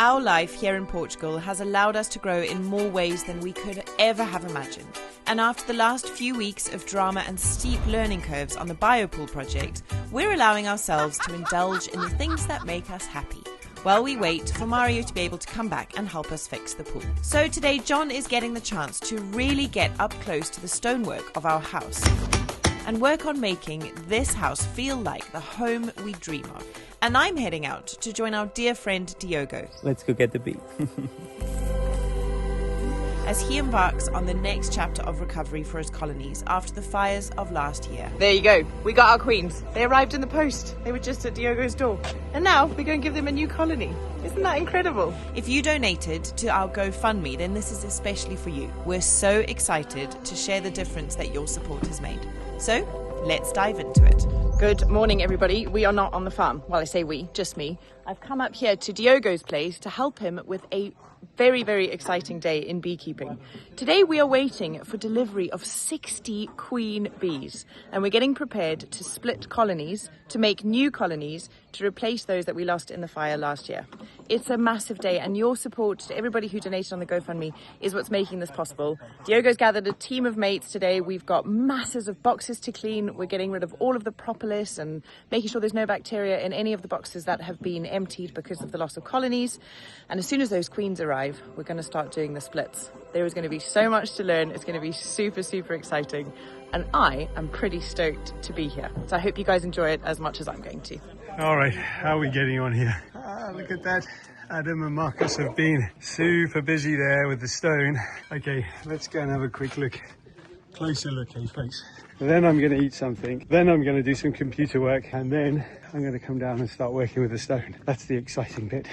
Our life here in Portugal has allowed us to grow in more ways than we could ever have imagined. And after the last few weeks of drama and steep learning curves on the Biopool project, we're allowing ourselves to indulge in the things that make us happy, while we wait for Mario to be able to come back and help us fix the pool. So today John is getting the chance to really get up close to the stonework of our house and work on making this house feel like the home we dream of. And I'm heading out to join our dear friend Diogo. Let's go get the bee. As he embarks on the next chapter of recovery for his colonies after the fires of last year. There you go. We got our queens. They arrived in the post. They were just at Diogo's door. And now we're going to give them a new colony. Isn't that incredible? If you donated to our GoFundMe, then this is especially for you. We're so excited to share the difference that your support has made. So let's dive into it. Good morning, everybody. We are not on the farm. Well, I say we, just me. I've come up here to Diogo's place to help him with a very, very exciting day in beekeeping. Today we are waiting for delivery of 60 queen bees, and we're getting prepared to split colonies to make new colonies to replace those that we lost in the fire last year. It's a massive day, and your support to everybody who donated on the GoFundMe is what's making this possible. Diogo's gathered a team of mates today. We've got masses of boxes to clean. We're getting rid of all of the propolis and making sure there's no bacteria in any of the boxes that have been emptied because of the loss of colonies. And as soon as those queens arrive, we're going to start doing the splits. There is going to be so much to learn. It's going to be super, super exciting. And I am pretty stoked to be here. So I hope you guys enjoy it as much as I'm going to. All right, how are we getting on here? Look at that. Adam and Marcus have been super busy there with the stone. Okay, let's go and have a quick look. Closer look, hey folks. Then I'm going to eat something. Then I'm going to do some computer work. And then I'm going to come down and start working with the stone. That's the exciting bit.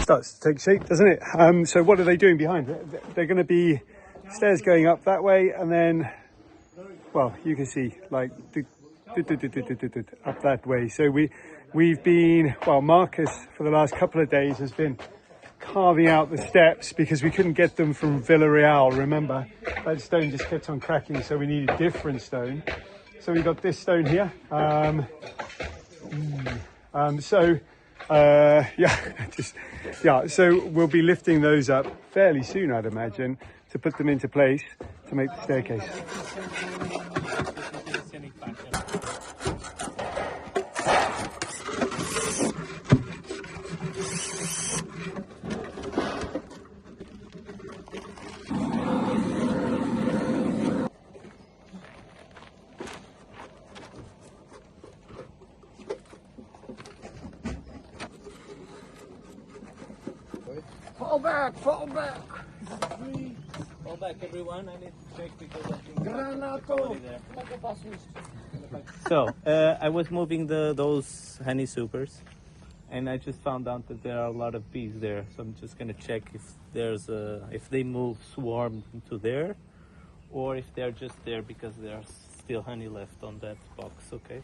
Starts to take shape, doesn't it? So what are they doing behind? They're going to be stairs going up that way, and then, well, you can see like up that way. So we've been, well, Marcus for the last couple of days has been carving out the steps because we couldn't get them from Villarreal. Remember, that stone just kept on cracking, so we needed different stone. So we got this stone here. So we'll be lifting those up fairly soon, I'd imagine, to put them into place to make the staircase. Fall back! Fall back, everyone. I need to check because I think there. So, I was moving those honey supers, and I just found out that there are a lot of bees there. So I'm just gonna check if they swarm into there, or if they're just there because there's still honey left on that box. Okay.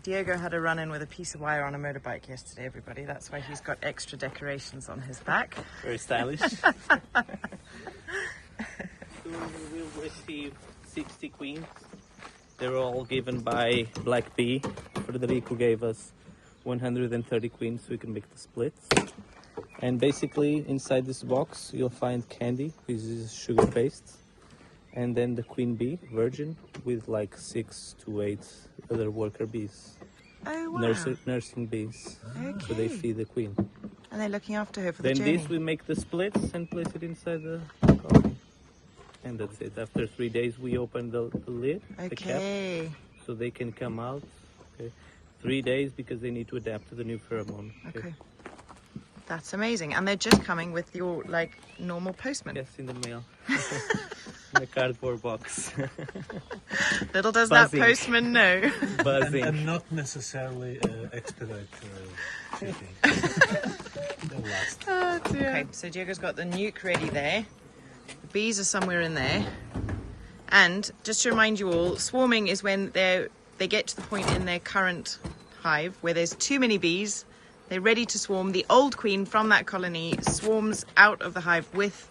Diogo had a run-in with a piece of wire on a motorbike yesterday, everybody. That's why he's got extra decorations on his back. Very stylish. Soon we will receive 60 queens. They were all given by Black Bee. Federico gave us 130 queens so we can make the splits. And basically inside this box you'll find candy, which is sugar paste. And then the queen bee, virgin, with like 6 to 8 other worker bees. Oh, wow. Nursing bees. Okay. So they feed the queen. And they're looking after her for the journey. Then this we make the splits and place it inside the colony. And that's it. After 3 days we open the lid, the cap, so they can come out. Okay. 3 days because they need to adapt to the new pheromone. Okay. That's amazing. And they're just coming with your, like, normal postman. Yes, in the mail. In a cardboard box. Little does Buzzing. That postman know. Buzzing. And not necessarily expedite shipping. Oh, dear. Okay, so Diego's got the nuke ready there. The bees are somewhere in there. And just to remind you all, swarming is when they get to the point in their current hive where there's too many bees. They're ready to swarm. The old queen from that colony swarms out of the hive with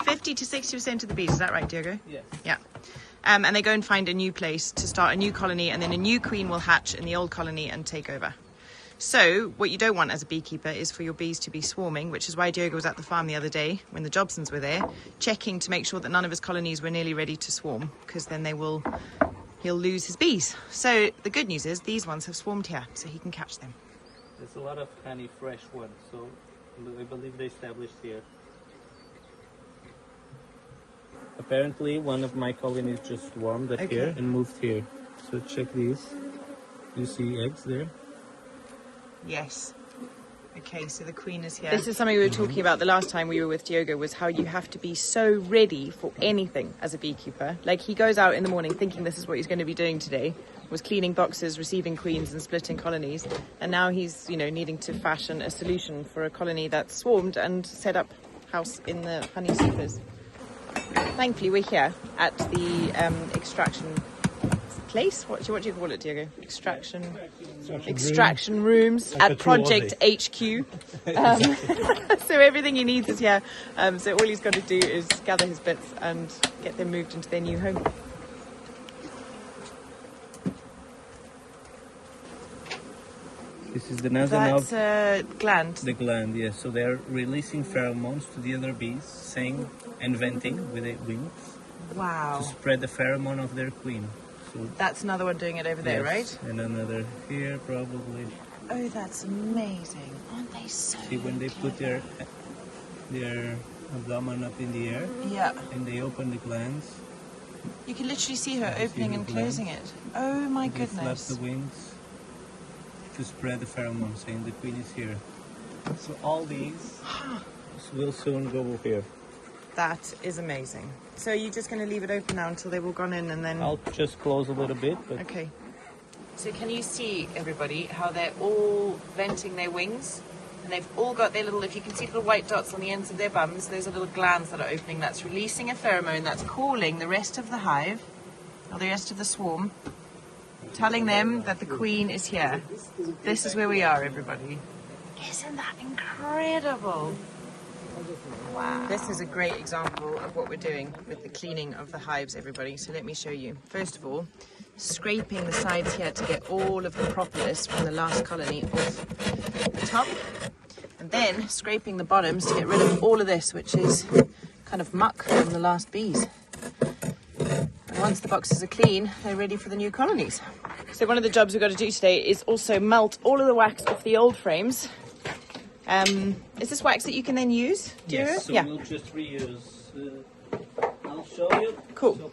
50 to 60% of the bees. Is that right, Diogo? Yes. Yeah. and they go and find a new place to start a new colony, and then a new queen will hatch in the old colony and take over. So what you don't want as a beekeeper is for your bees to be swarming, which is why Diogo was at the farm the other day when the Jobsons were there, checking to make sure that none of his colonies were nearly ready to swarm, because then he'll lose his bees. So the good news is these ones have swarmed here, so he can catch them. There's a lot of honey, fresh ones, so I believe they established here. Apparently, one of my colonies just swarmed up here and moved here. So check these. You see eggs there? Yes. Okay, so the queen is here. This is something we were talking about the last time we were with Diogo, was how you have to be so ready for anything as a beekeeper. Like, he goes out in the morning thinking this is what he's going to be doing today, was cleaning boxes, receiving queens and splitting colonies. And now he's, you know, needing to fashion a solution for a colony that's swarmed and set up house in the honey supers. Thankfully, we're here at the extraction place. What do you call it, Diogo? Extraction rooms at Project HQ. So everything he needs is here. So all he's got to do is gather his bits and get them moved into their new home. This is the nozzle That's of a gland. the gland, yes. So they're releasing pheromones to the other bees, saying and venting with their wings Wow. to spread the pheromone of their queen. So That's another one doing it over there, yes, right? and another here probably. Oh, that's amazing. Aren't they so See when they put their abdomen up in the air Yeah. and they open the glands. You can literally see her opening the and gland. closing it. Oh my They flap goodness. the wings to spread the pheromones, saying the queen is here. So all these will soon go here. That is amazing. So you're just going to leave it open now until they've all gone in and then... I'll just close a little bit, but Okay. So can you see, everybody, how they're all venting their wings? And they've all got their little, if you can see little white dots on the ends of their bums, those are little glands that are opening. That's releasing a pheromone that's calling the rest of the hive, or the rest of the swarm, telling them that the queen is here. This is where we are, everybody. Isn't that incredible? Wow. This is a great example of what we're doing with the cleaning of the hives, everybody. So let me show you. First of all, scraping the sides here to get all of the propolis from the last colony off the top. And then scraping the bottoms to get rid of all of this, which is kind of muck from the last bees. And once the boxes are clean, they're ready for the new colonies. So one of the jobs we've got to do today is also melt all of the wax off the old frames. Is this wax that you can then use? yes, so yeah. we'll just reuse. I'll show you. Cool.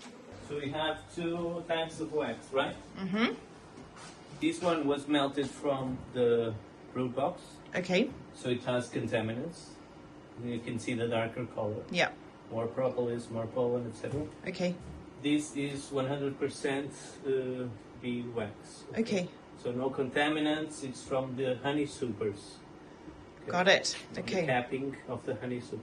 So we have 2 types of wax, right? Mm-hmm. This one was melted from the brood box, Okay. so it has contaminants. You can see the darker color. Yeah. More propolis, more pollen, etc. Okay. This is 100% bee wax. Okay. So no contaminants. It's from the honey supers. Got it. The Okay. capping of the honey supers.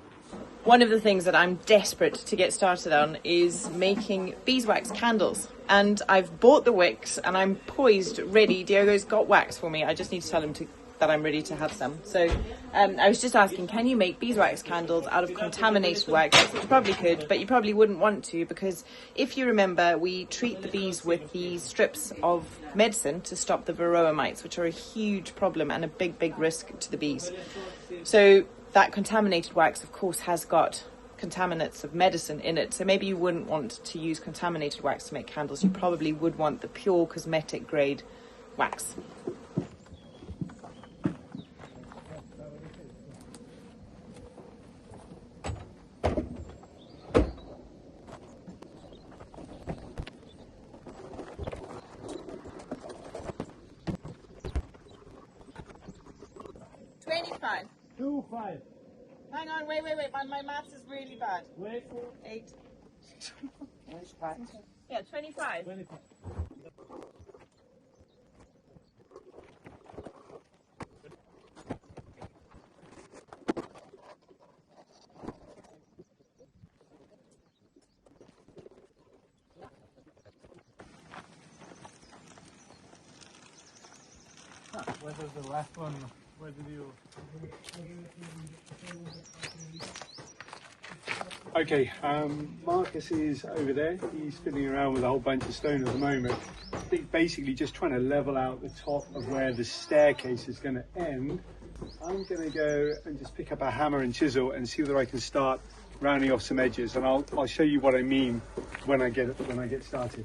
One of the things that I'm desperate to get started on is making beeswax candles. And I've bought the wicks and I'm poised, ready. Diogo's got wax for me. I just need to tell him that I'm ready to have some. So I was just asking, can you make beeswax candles out of contaminated wax? You probably could, but you probably wouldn't want to, because if you remember, we treat the bees with these strips of medicine to stop the varroa mites, which are a huge problem and a big, big risk to the bees. So that contaminated wax, of course, has got contaminants of medicine in it. So maybe you wouldn't want to use contaminated wax to make candles. You probably would want the pure cosmetic grade wax. Hang on, wait. My maths is really bad. Wait for 8. Yeah, 25. 25. Where was the last one? Where did you... Okay, Marcus is over there. He's fiddling around with a whole bunch of stone at the moment. He's basically just trying to level out the top of where the staircase is going to end. I'm going to go and just pick up a hammer and chisel and see whether I can start rounding off some edges, and I'll show you what I mean when I get started.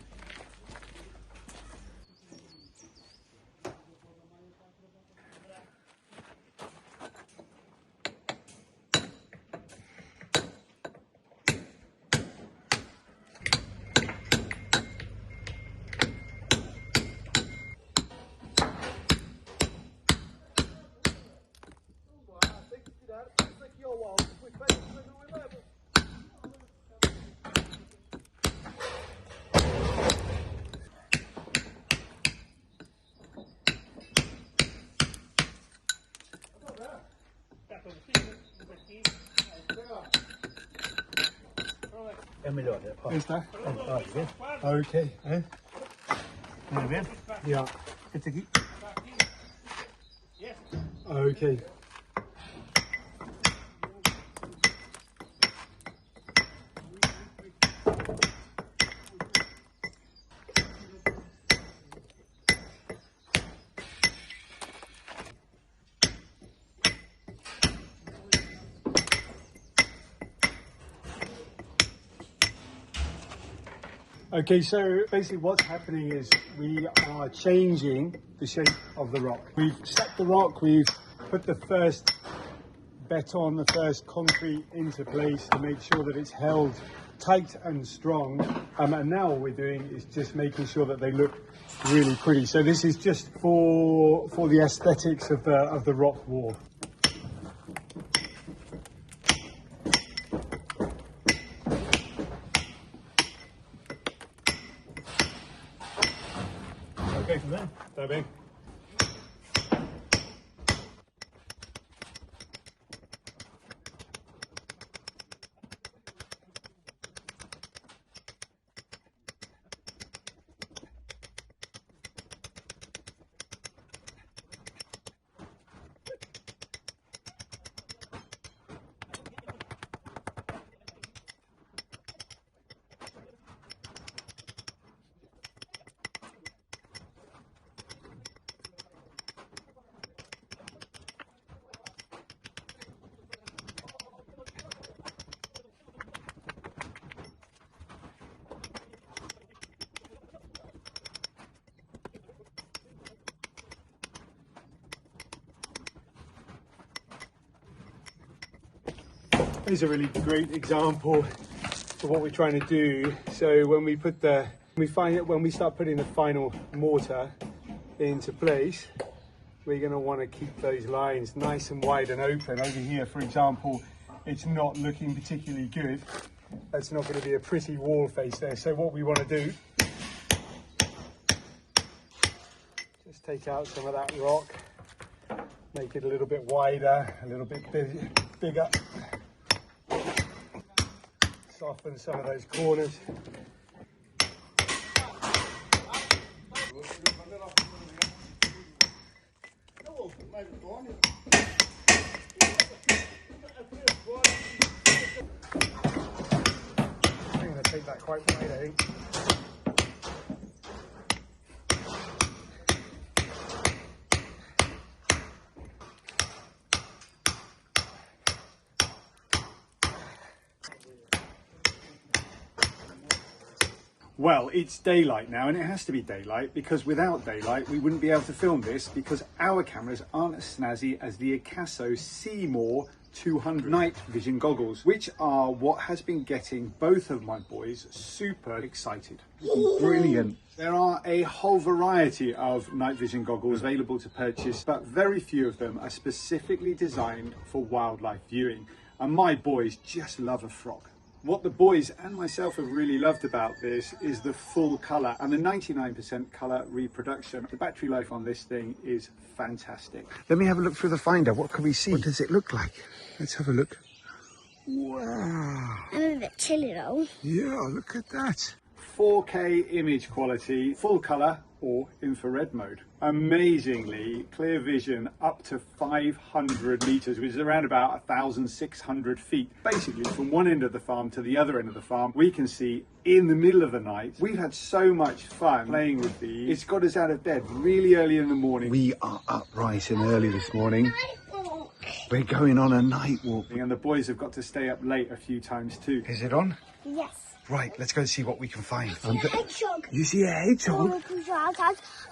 É melhor, né? Ó. Está? Ó, vê? Ok. Tá vendo? Yeah. Esse aqui. Okay. Okay, so basically what's happening is we are changing the shape of the rock. We've set the rock, we've put the first beton, the first concrete into place to make sure that it's held tight and strong. And now what we're doing is just making sure that they look really pretty. So this is just for the aesthetics of the rock wall. Ok, tudo bem? Tá bem? Here's a really great example of what we're trying to do. So when we start putting the final mortar into place, we're going to want to keep those lines nice and wide and open. Over here, for example, it's not looking particularly good. That's not going to be a pretty wall face there. So what we want to do, just take out some of that rock, make it a little bit wider, a little bit bigger. Soften some of those corners. I'm going to take that quite wide, I think. Well, it's daylight now, and it has to be daylight because without daylight we wouldn't be able to film this because our cameras aren't as snazzy as the AKASO SEEMOR 200 night vision goggles, which are what has been getting both of my boys super excited. Brilliant. There are a whole variety of night vision goggles available to purchase, but very few of them are specifically designed for wildlife viewing, and my boys just love a frog. What the boys and myself have really loved about this is the full colour and the 99% colour reproduction. The battery life on this thing is fantastic. Let me have a look through the finder. What can we see? What does it look like? Let's have a look. Wow. I'm a bit chilly though. Yeah, look at that. 4K image quality, full colour, or infrared mode. Amazingly clear vision up to 500 meters, which is around about 1,600 feet. Basically, from one end of the farm to the other end of the farm, we can see in the middle of the night. We've had so much fun playing with these. It's got us out of bed really early in the morning. We are up bright and early this morning. We're going on a night walk. And the boys have got to stay up late a few times too. Is it on? Yes. Right, let's go and see what we can find. I see a hedgehog. You see a hedgehog?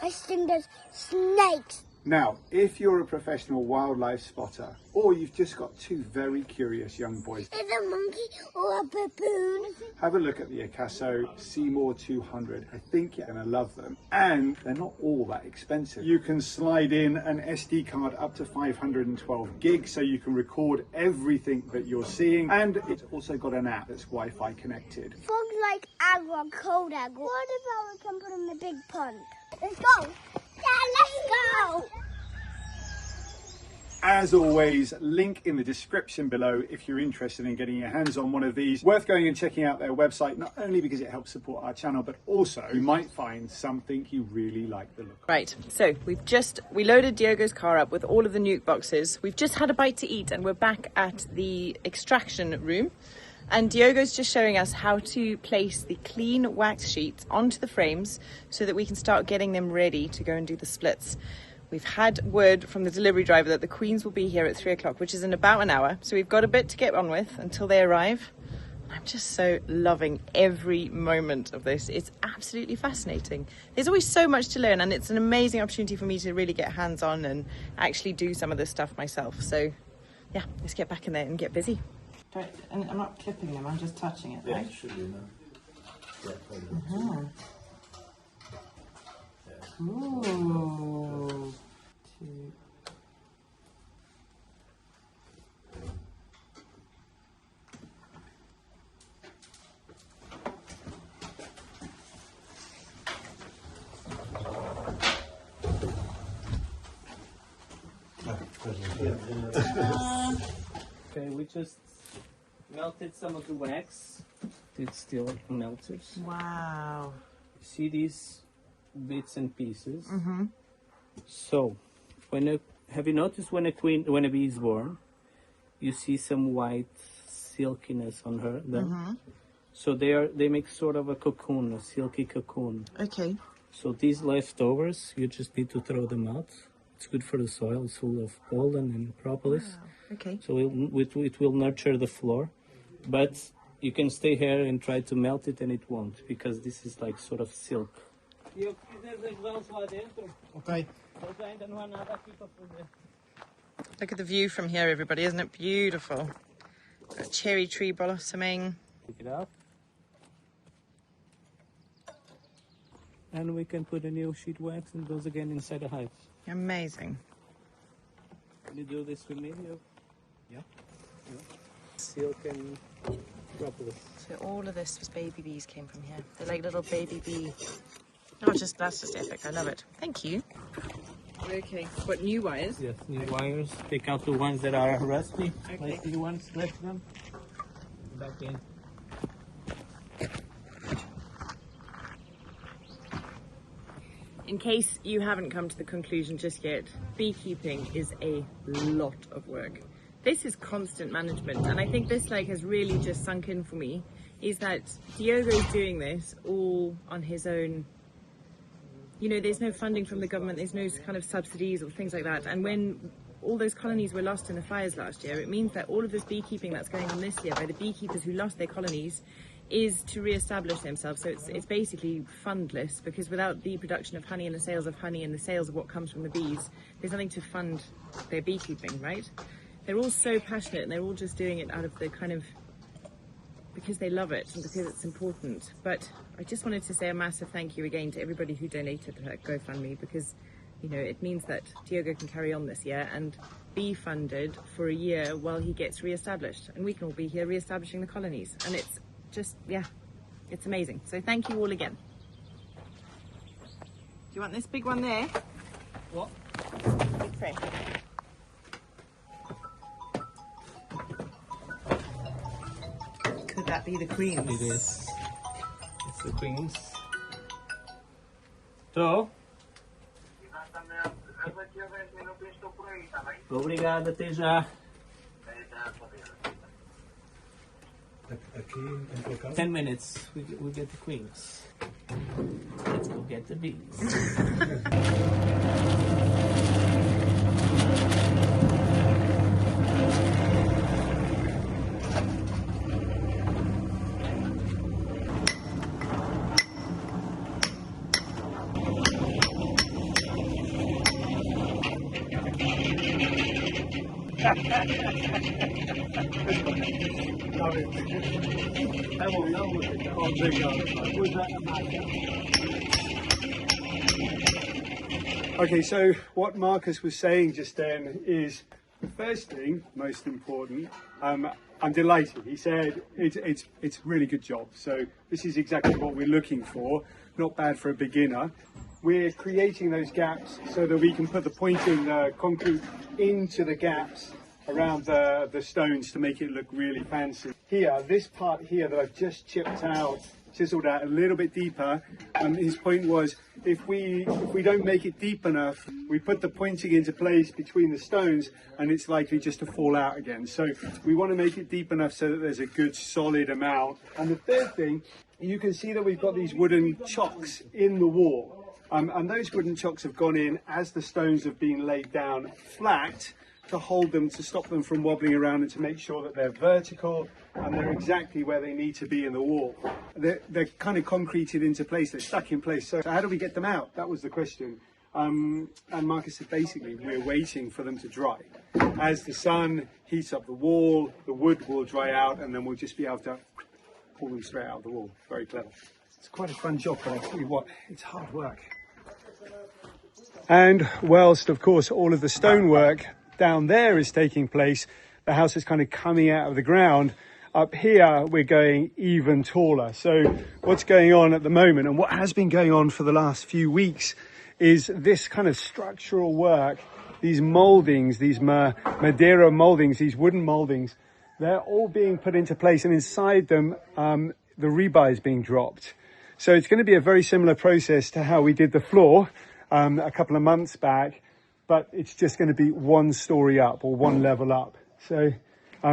I think there's snakes. Now, if you're a professional wildlife spotter, or you've just got two very curious young boys, Is a monkey or a baboon? have a look at the AKASO SEEMOR 200. I think you're going to love them. And they're not all that expensive. You can slide in an SD card up to 512 gigs, so you can record everything that you're seeing. And it's also got an app that's Wi-Fi connected. Frogs like agua, cold agua. What about we can put in the big pond? Let's go. Yeah, let's go. As always, link in the description below if you're interested in getting your hands on one of these. Worth going and checking out their website, not only because it helps support our channel, but also you might find something you really like the look of. Right, so we loaded Diogo's car up with all of the nuke boxes. We've just had a bite to eat and we're back at the extraction room. And Diogo's just showing us how to place the clean wax sheets onto the frames so that we can start getting them ready to go and do the splits. We've had word from the delivery driver that the queens will be here at 3 o'clock, which is in about an hour. So we've got a bit to get on with until they arrive. I'm just so loving every moment of this. It's absolutely fascinating. There's always so much to learn, and it's an amazing opportunity for me to really get hands-on and actually do some of this stuff myself. So yeah, let's get back in there and get busy. And I'm not clipping them, I'm just touching it, right? Yeah, should be enough. Uh-huh. Ooh. Okay, we just melted some of the wax. It's still melted. Wow. See these bits and pieces. Mm-hmm. So, have you noticed when a bee is born, you see some white silkiness on her? Mm-hmm. So they make sort of a cocoon, a silky cocoon. Okay. So these leftovers, you just need to throw them out. It's good for the soil. It's full of pollen and propolis. Wow. Okay. So it will nurture the floor, but you can stay here and try to melt it and it won't, because this is like sort of silk. Okay. Look at the view from here, everybody. Isn't it beautiful? A cherry tree blossoming. Pick it up. And we can put a new sheet wax and goes again inside the hive. Amazing. Can you do this with me? Yeah. Silk and propolis. So all of this was baby bees came from here. They're like little baby bee. Oh, that's just epic. I love it. Thank you. Okay. What, new wires? Yes, new wires. Take out the ones that are rusty. Okay. Place the ones, lift them. Back in. In case you haven't come to the conclusion just yet, beekeeping is a lot of work. This is constant management, and I think this has really just sunk in for me, is that Diogo's doing this all on his own. You know, there's no funding from the government, there's no kind of subsidies or things like that. And when all those colonies were lost in the fires last year, it means that all of this beekeeping that's going on this year by the beekeepers who lost their colonies is to re-establish themselves. So it's basically fundless, because without the production of honey and the sales of honey and the sales of what comes from the bees, there's nothing to fund their beekeeping, right? They're all so passionate and they're all just doing it out of the because they love it and because it's important. But I just wanted to say a massive thank you again to everybody who donated to that GoFundMe, because, you know, it means that Diogo can carry on this year and be funded for a year while he gets re-established, and we can all be here re-establishing the colonies. And it's just, yeah, it's amazing. So thank you all again. Do you want this big one there? What? Big tray. Could that be the queens? It is. It's the queens. So, Obrigado, até já. Aqui em tua casa? 10 minutes, we get the queens. Let's go get the bees. Okay, so what Marcus was saying just then is the first thing, most important. I'm delighted. He said it's a really good job. So this is exactly what we're looking for. Not bad for a beginner. We're creating those gaps so that we can put the pointing concrete into the gaps around the stones to make it look really fancy. Here, this part here that I've just chiseled out a little bit deeper, his point was if we don't make it deep enough, we put the pointing into place between the stones and it's likely just to fall out again. So we want to make it deep enough so that there's a good solid amount. And the third thing, you can see that we've got these wooden chocks in the wall. And those wooden chocks have gone in as the stones have been laid down flat to hold them, to stop them from wobbling around and to make sure that they're vertical and they're exactly where they need to be in the wall. They're kind of concreted into place, they're stuck in place. So how do we get them out? That was the question. And Marcus said basically we're waiting for them to dry. As the sun heats up the wall, the wood will dry out and then we'll just be able to pull them straight out of the wall. Very clever. It's quite a fun job, but I tell you what, it's hard work. And whilst, of course, all of the stonework down there is taking place, the house is kind of coming out of the ground. Up here, we're going even taller. So what's going on at the moment, and what has been going on for the last few weeks, is this kind of structural work, these moldings, these Madeira moldings, these wooden moldings, they're all being put into place, and inside them, the rebar is being dropped. So it's going to be a very similar process to how we did the floor a couple of months back, but it's just going to be one story up or one level up. So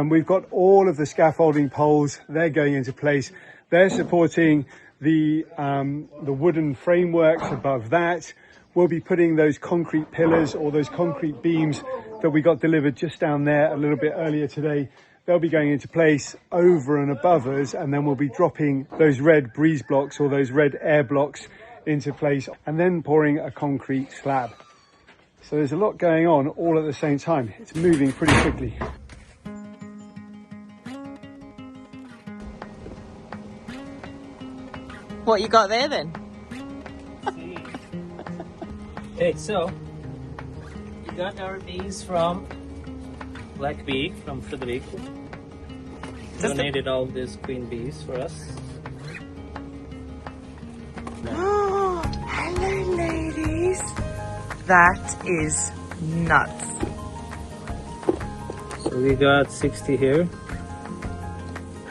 we've got all of the scaffolding poles, they're going into place. They're supporting the wooden frameworks above that. We'll be putting those concrete pillars or those concrete beams that we got delivered just down there a little bit earlier today. They'll be going into place over and above us, and then we'll be dropping those red breeze blocks or those red air blocks into place and then pouring a concrete slab. So there's a lot going on all at the same time. It's moving pretty quickly. What you got there then? Okay, so we got our bees from Black Bee from Frederico. Donated all these queen bees for us. Oh, hello ladies. That is nuts. So we got 60 here.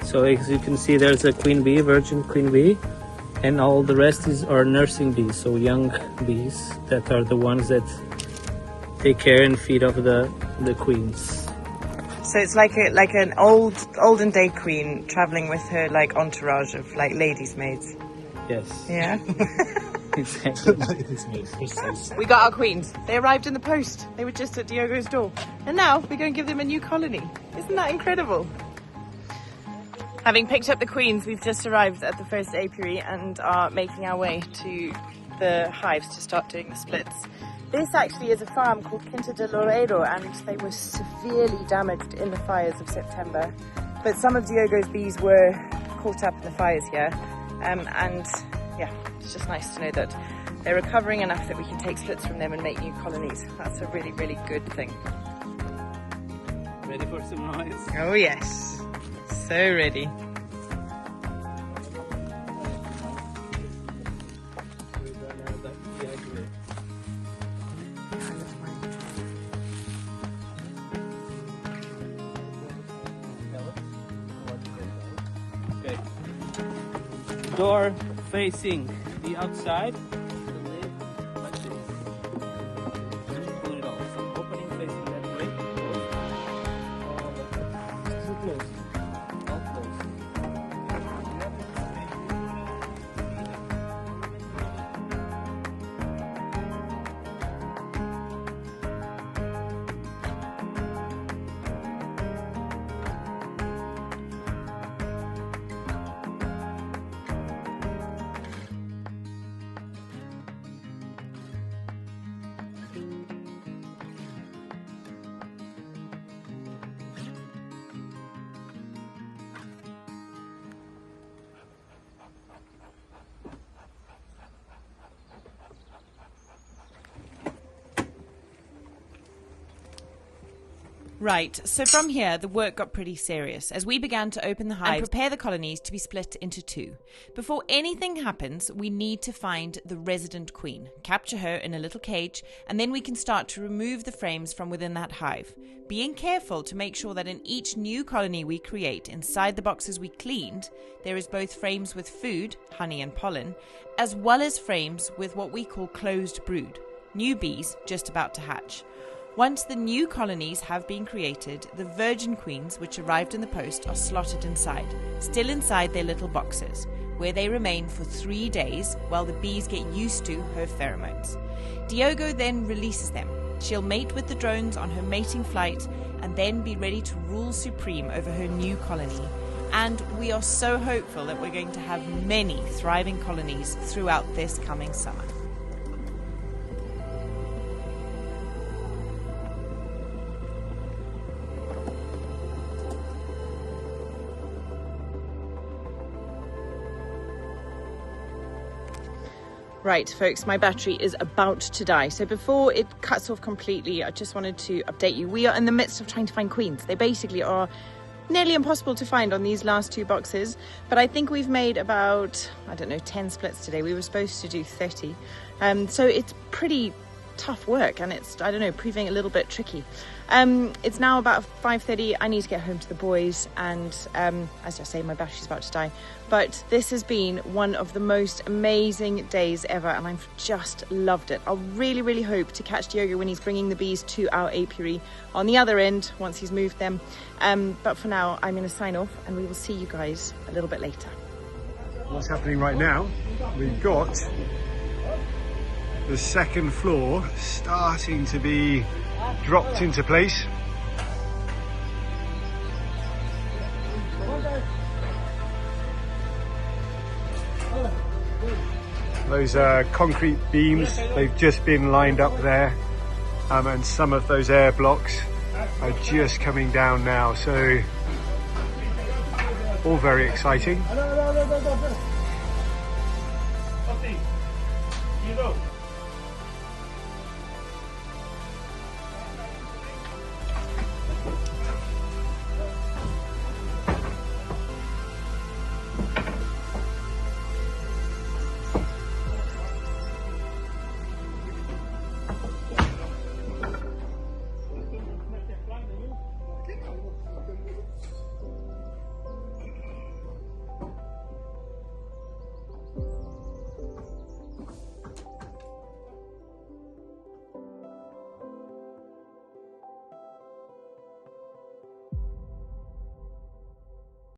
So as you can see, there's a queen bee, virgin queen bee, and all the rest are nursing bees, so young bees that are the ones that take care and feed off the queens. So it's like an olden day queen traveling with her like entourage of like ladies' maids. Yes. Yeah. Exactly. We got our queens. They arrived in the post. They were just at Diogo's door. And now we're going to give them a new colony. Isn't that incredible? Having picked up the queens, we've just arrived at the first apiary and are making our way to the hives to start doing the splits. This actually is a farm called Quinta de Loureiro, and they were severely damaged in the fires of September. But some of Diogo's bees were caught up in the fires here. And yeah, it's just nice to know that they're recovering enough that we can take splits from them and make new colonies. That's a really, really good thing. Ready for some noise? Oh yes, so ready. Okay. Door facing the outside. Pull it off. Open Right, so from here, the work got pretty serious as we began to open the hive and prepare the colonies to be split into two. Before anything happens, we need to find the resident queen, capture her in a little cage, and then we can start to remove the frames from within that hive. Being careful to make sure that in each new colony we create inside the boxes we cleaned, there is both frames with food, honey and pollen, as well as frames with what we call closed brood, new bees just about to hatch. Once the new colonies have been created, the virgin queens, which arrived in the post, are slotted inside, still inside their little boxes, where they remain for 3 days while the bees get used to her pheromones. Diogo then releases them. She'll mate with the drones on her mating flight and then be ready to rule supreme over her new colony. And we are so hopeful that we're going to have many thriving colonies throughout this coming summer. Right, folks, my battery is about to die. So before it cuts off completely, I just wanted to update you. We are in the midst of trying to find queens. They basically are nearly impossible to find on these last 2 boxes. But I think we've made about, 10 splits today. We were supposed to do 30. So it's pretty tough work and it's, proving a little bit tricky. It's now about 5:30. I need to get home to the boys and as I say, my battery's about to die. But this has been one of the most amazing days ever and I've just loved it. I'll really, really hope to catch Diogo when he's bringing the bees to our apiary on the other end once he's moved them. But for now, I'm going to sign off and we will see you guys a little bit later. What's happening right now, we've got the second floor starting to be dropped into place. Those concrete beams, they've just been lined up there, and some of those air blocks are just coming down now, so all very exciting. Diogo.